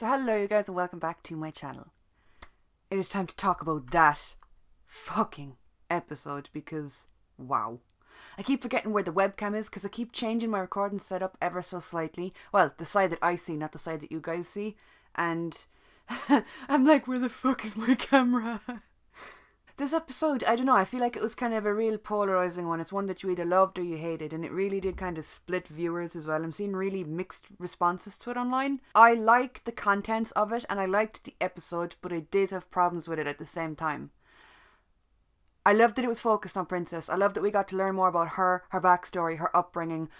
So hello you guys and welcome back to my channel. It is time to talk about that fucking episode because wow. I keep forgetting where the webcam is because I keep changing my recording setup ever so slightly. Well, the side that I see, not the side that you guys see. And I'm like, where the fuck is my camera? This episode, I don't know, I feel like it was kind of a real polarizing one. It's one that you either loved or you hated, and it really did kind of split viewers as well. I'm seeing really mixed responses to it online. I liked the contents of it, and I liked the episode, but I did have problems with it at the same time. I loved that it was focused on Princess. I loved that we got to learn more about her backstory, her upbringing,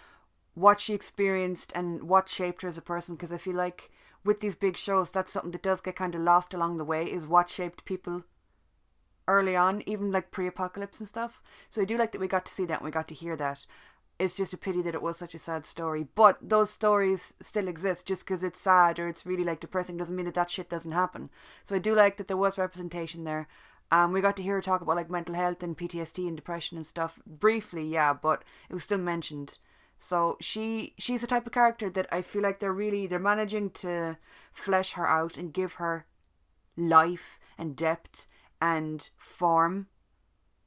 what she experienced, and what shaped her as a person, because I feel like with these big shows, that's something that does get kind of lost along the way, is what shaped people early on, even like pre-apocalypse and stuff. So I do like that we got to see that and we got to hear that. It's just a pity that it was such a sad story, but those stories still exist. Just because it's sad or it's really like depressing doesn't mean that that shit doesn't happen. So I do like that there was representation there. We got to hear her talk about like mental health and PTSD and depression and stuff briefly, yeah, but it was still mentioned. So she's the type of character that I feel like they're managing to flesh her out and give her life and depth and form,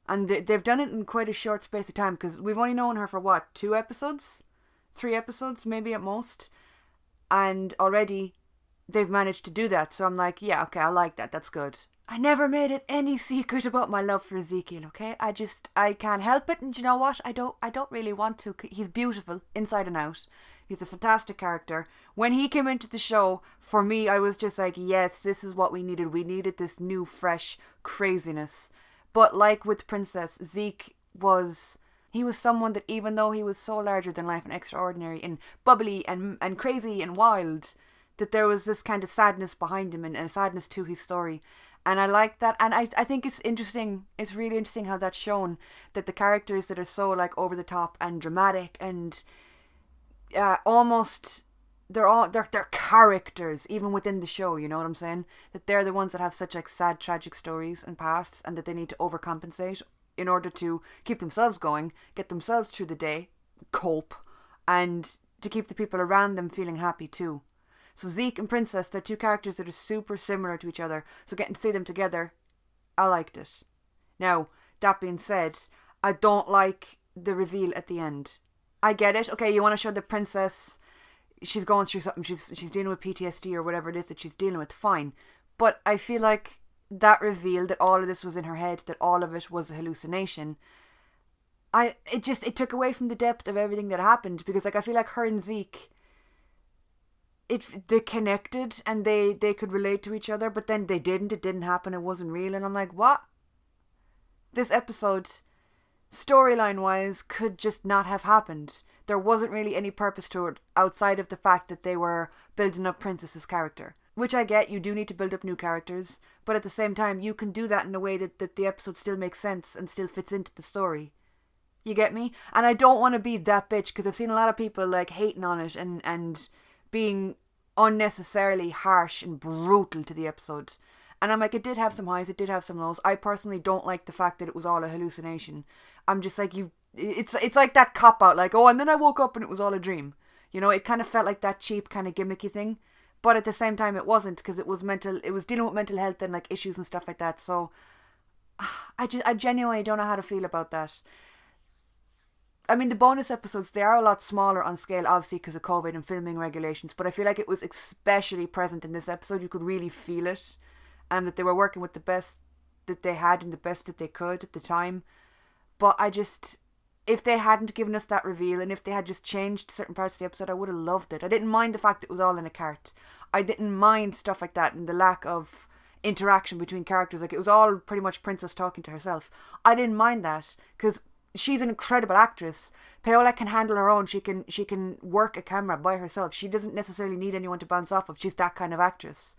and they've done it in quite a short space of time, because we've only known her for what, 2 episodes, 3 episodes maybe at most, and already they've managed to do that. So I'm like, yeah, okay, I like that, that's good. I never made it any secret about my love for Ezekiel, okay? I can't help it, and you know what, I don't really want to. He's beautiful inside and out. He's a fantastic character. When he came into the show, for me, I was just like, yes, this is what we needed. We needed this new, fresh craziness. But like with Princess, Zeke was someone that, even though he was so larger than life and extraordinary and bubbly and crazy and wild, that there was this kind of sadness behind him and a sadness to his story. And I like that. And I think it's interesting. It's really interesting how that's shown, that the characters that are so like over the top and dramatic and almost they're characters even within the show, you know what I'm saying? That they're the ones that have such like sad, tragic stories and pasts, and that they need to overcompensate in order to keep themselves going, get themselves through the day, cope, and to keep the people around them feeling happy too. So Zeke and Princess, they're 2 characters that are super similar to each other, so getting to see them together, I liked it. Now, that being said, I don't like the reveal at the end. I get it. Okay, you want to show the Princess, she's going through something, she's dealing with PTSD or whatever it is that she's dealing with, fine. But I feel like that reveal, that all of this was in her head, that all of it was a hallucination, it took away from the depth of everything that happened, because like I feel like her and Zeke, they connected and they could relate to each other, but then it didn't happen, it wasn't real, and I'm like, what? This episode, storyline wise, could just not have happened. There wasn't really any purpose to it outside of the fact that they were building up Princess's character. Which I get, you do need to build up new characters, but at the same time, you can do that in a way that the episode still makes sense and still fits into the story. You get me? And I don't want to be that bitch, because I've seen a lot of people like hating on it and being unnecessarily harsh and brutal to the episode. And I'm like, it did have some highs, it did have some lows. I personally don't like the fact that it was all a hallucination. I'm just like, it's like that cop-out, like, oh, and then I woke up and it was all a dream. You know, it kind of felt like that cheap kind of gimmicky thing. But at the same time, it wasn't, because it was dealing with mental health and like issues and stuff like that. So I genuinely don't know how to feel about that. I mean, the bonus episodes, they are a lot smaller on scale, obviously, because of COVID and filming regulations. But I feel like it was especially present in this episode. You could really feel it. And that they were working with the best that they had and the best that they could at the time. But if they hadn't given us that reveal, and if they had just changed certain parts of the episode, I would have loved it. I didn't mind the fact that it was all in a cart. I didn't mind stuff like that and the lack of interaction between characters. Like, it was all pretty much Princess talking to herself. I didn't mind that, because she's an incredible actress. Paola can handle her own. She can work a camera by herself. She doesn't necessarily need anyone to bounce off of. She's that kind of actress.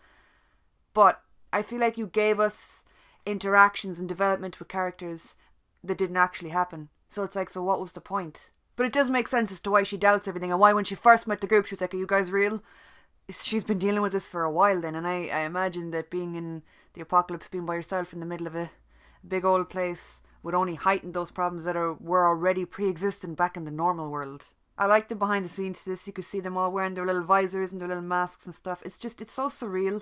But I feel like you gave us interactions and development with characters that didn't actually happen. So it's like, so what was the point? But it does make sense as to why she doubts everything, and why when she first met the group, she was like, are you guys real? She's been dealing with this for a while then, and I imagine that being in the apocalypse, being by yourself in the middle of a big old place, would only heighten those problems that were already pre-existent back in the normal world. I like the behind the scenes to this. You could see them all wearing their little visors and their little masks and stuff. It's so surreal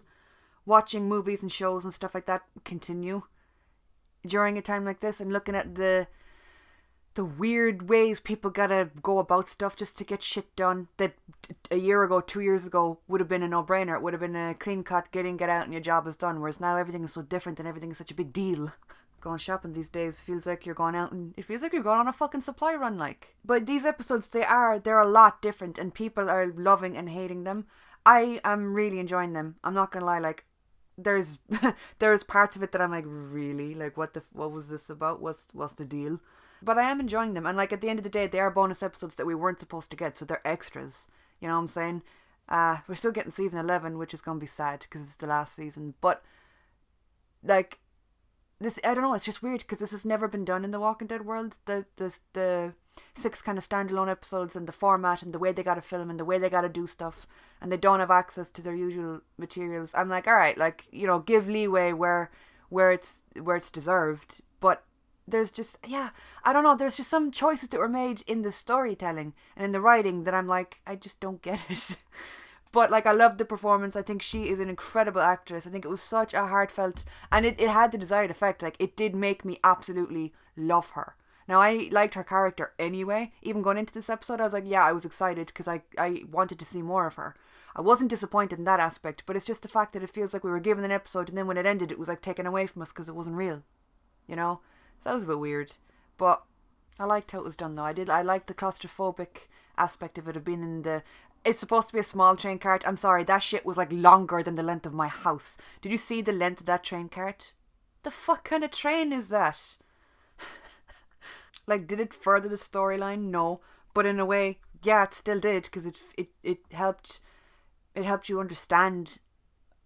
watching movies and shows and stuff like that continue during a time like this, and looking at the weird ways people gotta go about stuff just to get shit done that a year ago, 2 years ago would have been a no-brainer. It would have been a clean cut, get in, get out, and your job is done. Whereas now everything is so different and everything is such a big deal. Going shopping these days feels like you're going out and it feels like you're going on a fucking supply run, like. But these episodes, they're a lot different and people are loving and hating them. I am really enjoying them. I'm not gonna lie, like, there's parts of it that I'm like, really? Like, what was this about? What's the deal? But I am enjoying them, and like at the end of the day, they are bonus episodes that we weren't supposed to get, so they're extras. You know what I'm saying? We're still getting season 11, which is gonna be sad because it's the last season. But like this, I don't know. It's just weird because this has never been done in the Walking Dead world. The 6 kind of standalone episodes and the format and the way they gotta film and the way they gotta do stuff, and they don't have access to their usual materials. I'm like, all right, like, you know, give leeway where it's deserved, but there's just, yeah, I don't know, there's just some choices that were made in the storytelling and in the writing that I'm like, I just don't get it. But like, I love the performance. I think she is an incredible actress. I think it was such a heartfelt, and it had the desired effect. Like, it did make me absolutely love her. Now, I liked her character anyway. Even going into this episode, I was like, yeah, I was excited because I wanted to see more of her. I wasn't disappointed in that aspect, but it's just the fact that it feels like we were given an episode and then when it ended, it was like taken away from us because it wasn't real, you know? So that was a bit weird, but I liked how it was done though. I liked the claustrophobic aspect of it, of being in the... It's supposed to be a small train cart. I'm sorry, that shit was like longer than the length of my house. Did you see the length of that train cart? The fuck kind of train is that? Like, did it further the storyline? No. But in a way, yeah, it still did, because it helped you understand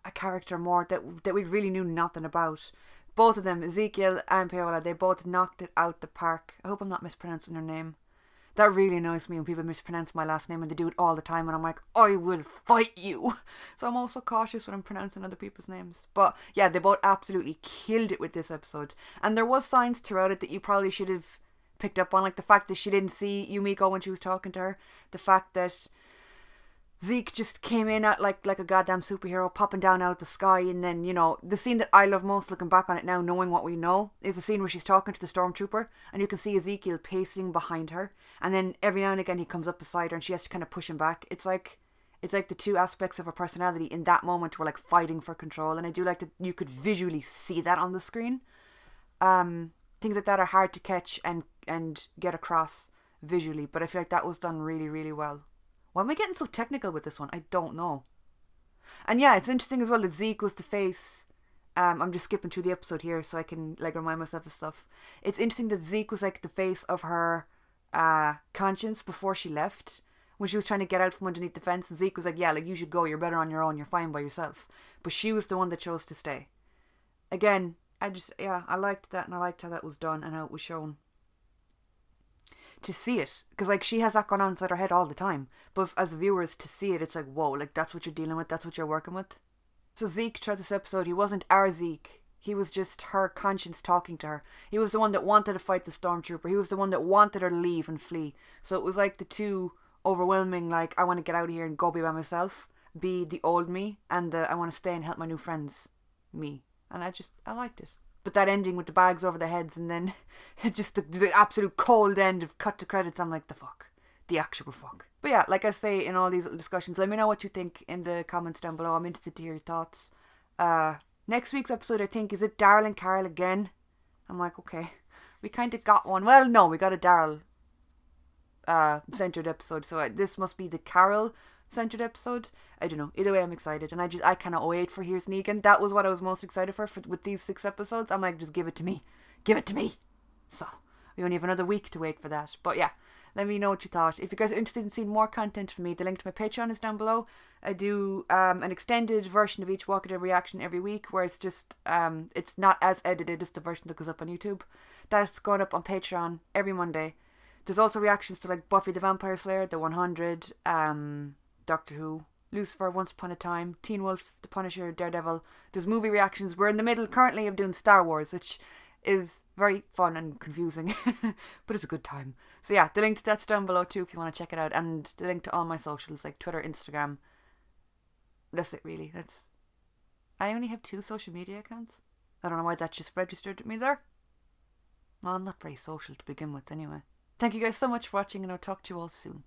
a character more that we really knew nothing about. Both of them, Ezekiel and Paola, they both knocked it out the park. I hope I'm not mispronouncing their name. That really annoys me when people mispronounce my last name, and they do it all the time, and I'm like, I will fight you. So I'm also cautious when I'm pronouncing other people's names. But yeah, they both absolutely killed it with this episode. And there was signs throughout it that you probably should have picked up on, like the fact that she didn't see Yumiko when she was talking to her. The fact that Zeke just came in at like a goddamn superhero, popping down out of the sky, and then, you know, the scene that I love most, looking back on it now, knowing what we know, is the scene where she's talking to the stormtrooper, and you can see Ezekiel pacing behind her, and then every now and again he comes up beside her, and she has to kind of push him back. It's like the two aspects of her personality in that moment were like fighting for control, and I do like that you could visually see that on the screen. Things like that are hard to catch and get across visually, but I feel like that was done really, really well. Why am I getting so technical with this one? I don't know. And yeah, it's interesting as well that Zeke was the face. I'm just skipping through the episode here so I can like remind myself of stuff. It's interesting that Zeke was like the face of her conscience before she left. When she was trying to get out from underneath the fence, and Zeke was like, yeah, like, you should go, you're better on your own, you're fine by yourself. But she was the one that chose to stay. Again, I liked that, and I liked how that was done and how it was shown. To see it, because like, she has that going on inside her head all the time, but as viewers to see it, it's like, whoa, like, that's what you're dealing with, that's what you're working with. So Zeke, throughout this episode, he wasn't our Zeke, he was just her conscience talking to her. He was the one that wanted to fight the stormtrooper, he was the one that wanted her to leave and flee. So it was like the two overwhelming, like, I want to get out of here and go be by myself, be the old me, and I want to stay and help my new friends me. And I liked it. But that ending with the bags over their heads, and then just the absolute cold end of cut to credits, I'm like, the fuck. The actual fuck. But yeah, like I say in all these little discussions, let me know what you think in the comments down below. I'm interested to hear your thoughts. Next week's episode, I think, is it Daryl and Carl again? I'm like, okay. We kind of got one. Well, no, we got a Daryl centered episode, so this must be the Carol centered episode. I don't know. Either way, I'm excited, and I cannot wait for Here's Negan. That was what I was most excited for with these 6 episodes. I'm like, just give it to me. Give it to me. So we only have another week to wait for that. But yeah, let me know what you thought. If you guys are interested in seeing more content from me, the link to my Patreon is down below. I do an extended version of each Walking Dead reaction every week, where it's just it's not as edited as the version that goes up on YouTube. That's going up on Patreon every Monday. There's also reactions to like Buffy the Vampire Slayer, The 100, Doctor Who, Lucifer, Once Upon a Time, Teen Wolf, The Punisher, Daredevil. There's movie reactions. We're in the middle currently of doing Star Wars, which is very fun and confusing, but it's a good time. So yeah, the link to that's down below too if you want to check it out, and the link to all my socials like Twitter, Instagram. That's it really. I only have 2 social media accounts. I don't know why that just registered with me there. Well, I'm not very social to begin with anyway. Thank you guys so much for watching, and I'll talk to you all soon.